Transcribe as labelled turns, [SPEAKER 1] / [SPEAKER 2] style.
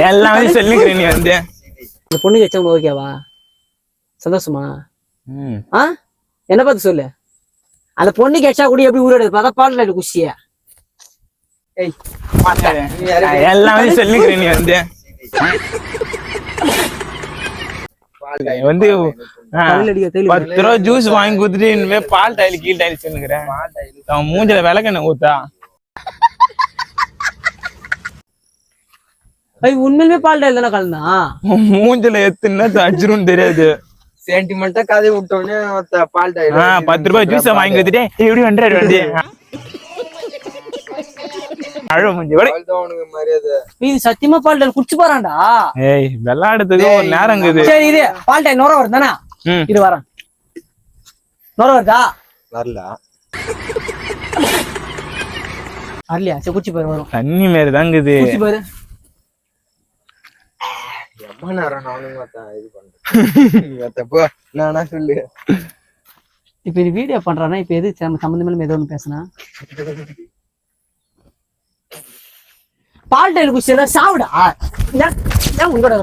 [SPEAKER 1] எல்லாமே சொல்லிக்கிறேன் நீ வந்து.
[SPEAKER 2] இந்த பொண்ணுக்கு வச்சா உங்களுக்கு ஓகேவா? சந்தோஷமா? என்ன பார்த்து சொல்லு. அந்த பொண்ணுக்கு வச்சா கூட எப்படி ஊரோட பார்த்தா பாடல குஷிய.
[SPEAKER 1] எல்லாமே சொல்லிக்கிறேன் நீ வந்து. வந்து 10 ரூபா ஜூஸ் வாங்கி கொடுத்துட்டு இனிமே பால் டைலி கீழ் டைலிச்சுக்கிறேன். அவன் மூஞ்சில விளக்கெண்ணெய் ஊத்தா.
[SPEAKER 2] உண்மையிலுமே பால் டைல் தானே கலந்தா?
[SPEAKER 1] மூஞ்சில எத்துன்னா அடிச்சிரும் தெரியாது.
[SPEAKER 3] சென்டிமெண்டா கதை விட்டோன்னே பால் டைல்
[SPEAKER 1] 10 ரூபாய் ஜூஸ வாங்கி கொடுத்துட்டு எப்படி வந்துறாரு வந்து
[SPEAKER 2] இது சத்தியமா பால் டைல் குடிச்சு போறான்டா.
[SPEAKER 1] ஏய் விளையாடுறதுக்கு ஒரு நேரம் இருக்குது.
[SPEAKER 2] சரி இது பால் டைல் நோர வருதானா? இது வரேன். நோர வருதா?
[SPEAKER 3] வரல.
[SPEAKER 2] வரலையா? சரி குடிச்சு பாரு வரும்.
[SPEAKER 1] தண்ணி மாதிரி தான் இருக்குது.
[SPEAKER 2] குடிச்சு பாரு.
[SPEAKER 3] எவ்வளவு நேரம் நானும் இது பண்றேன். நானா சொல்லு.
[SPEAKER 2] இப்ப இது வீடியோ பண்றானா? இப்ப எது சம்பந்தமே ஏதோ ஒண்ணு பேசினா பால் டைல் குடிச்சா சாப்பிடா. உங்களோட